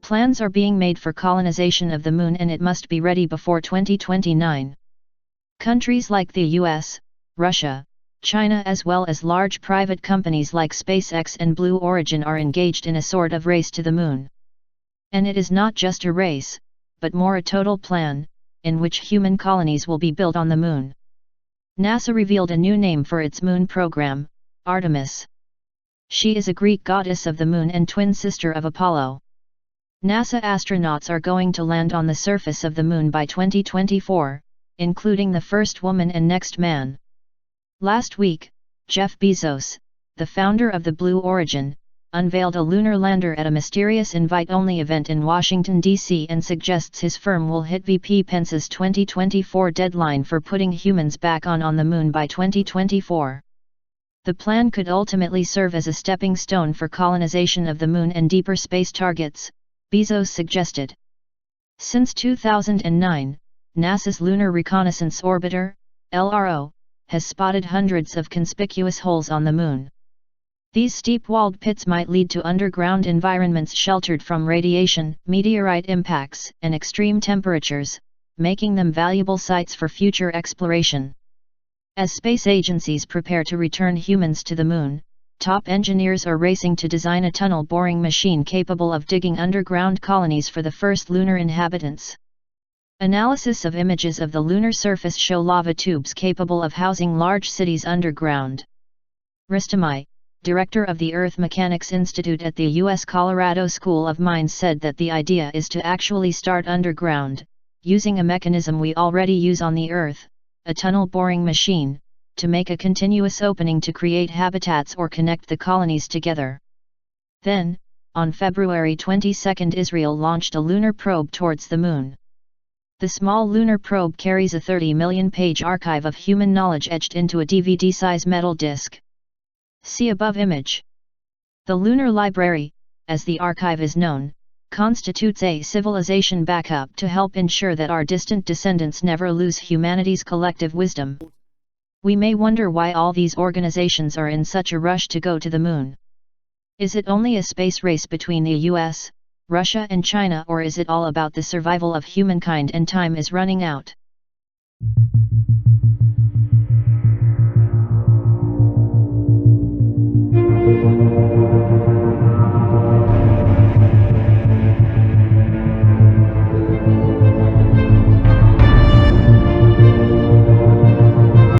Plans are being made for colonization of the Moon, and it must be ready before 2029. Countries like the US, Russia, China, as well as large private companies like SpaceX and Blue Origin are engaged in a sort of race to the Moon. And it is not just a race, but more a total plan, in which human colonies will be built on the Moon. NASA revealed a new name for its Moon program, Artemis. She is a Greek goddess of the Moon and twin sister of Apollo. NASA astronauts are going to land on the surface of the Moon by 2024, including the first woman and next man. Last week, Jeff Bezos, the founder of the Blue Origin, unveiled a lunar lander at a mysterious invite-only event in Washington, D.C. and suggests his firm will hit VP Pence's 2024 deadline for putting humans back on the Moon by 2024. The plan could ultimately serve as a stepping stone for colonization of the Moon and deeper space targets, Bezos suggested. Since 2009, NASA's Lunar Reconnaissance Orbiter, LRO, has spotted hundreds of conspicuous holes on the Moon. These steep-walled pits might lead to underground environments sheltered from radiation, meteorite impacts, and extreme temperatures, making them valuable sites for future exploration. As space agencies prepare to return humans to the Moon, top engineers are racing to design a tunnel boring machine capable of digging underground colonies for the first lunar inhabitants. Analysis of images of the lunar surface show lava tubes capable of housing large cities underground. Ristamai, director of the Earth Mechanics Institute at the U.S. Colorado School of Mines, said that the idea is to actually start underground, using a mechanism we already use on the Earth, a tunnel boring machine, to make a continuous opening to create habitats or connect the colonies together. Then, on February 22, Israel launched a lunar probe towards the Moon. The small lunar probe carries a 30 million-page archive of human knowledge etched into a DVD-size metal disc. See above image. The Lunar Library, as the archive is known, constitutes a civilization backup to help ensure that our distant descendants never lose humanity's collective wisdom. We may wonder why all these organizations are in such a rush to go to the Moon. Is it only a space race between the US, Russia and China, or is it all about the survival of humankind and time is running out?